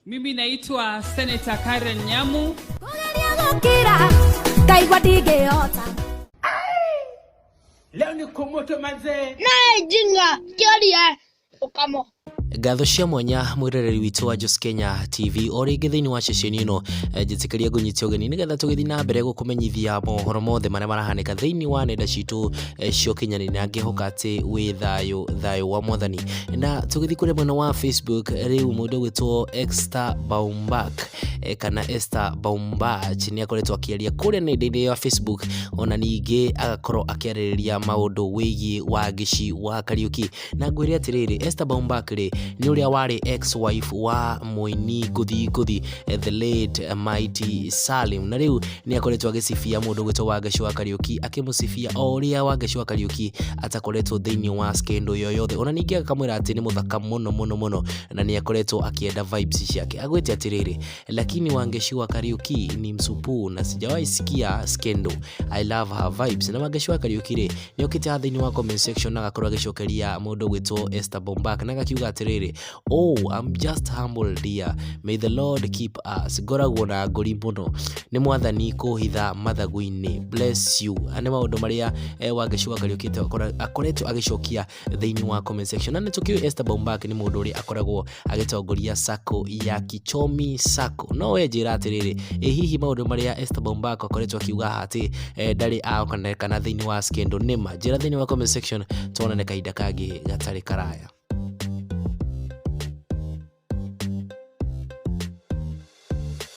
Mimi naitwa Senator Karen Nyamu. Leo ni kumoto manze. Na jinga kiaria ukamo. Gatho cia mwanya mwirereri witu wa Just Kenya TV ori githini wa ceceni ino njitikaria gunyitio geni nigetha tugithi na mbere gukumenyithia mohoro mothe maria marahanika thiini wa nenda citu cio kinyani na ngihoka ati wi thayo wa mwathani na tugithi kure mwena wa Facebook riu mundu gwitwo Esther Baumbach kana Esther Baumbach ni akoretwo akiaria kure nenda-ini ya Facebook ona ningi agakorwo akiaririria maundu wigi WANGECI wa KARIUKI na ngwire atiriri Esther Baumbach ri ni uria wari ex-wife wa muini guthi the late mighty Salim na riu ni akoretwo agicifia mundu gwitwo WANGECI wa KARIUKI akimusifia uria WANGECI wa KARIUKI atakoretwo thiini wa skendo yoyothe ona ningi akamwira ati ni muthaka muno na ni akoretwo akienda vibes ciake agwite atiriri lakini WANGECI wa KARIUKI ni msupu na sijawahi sikia skendo. I love her vibes na WANGECI wa KARIUKI ri ni okite thiini wa comment section na gakorwo agicokeria mundu gwitwo Esther Baumbach na gakiuga atiriri, oh, I'm just humble dear, may the Lord keep us. Goragwo na ngori muno ni mwathani kuhitha mathagu-ini, bless you. Ane maundu maria WANGECI wa KARIUKI akoretwo agicokia thiini wa comment section na nitukiu Esther Baumbach ni mundu uri akoragwo agitongoria sako ya Kichomi sako. No we njira atiriri hihi maundu maria Esther Baumbach akoretwo akiuga ati ndari kana thiini wa skendo nima njira thiini wa comment section tuonane kahinda kangi gatari karaya.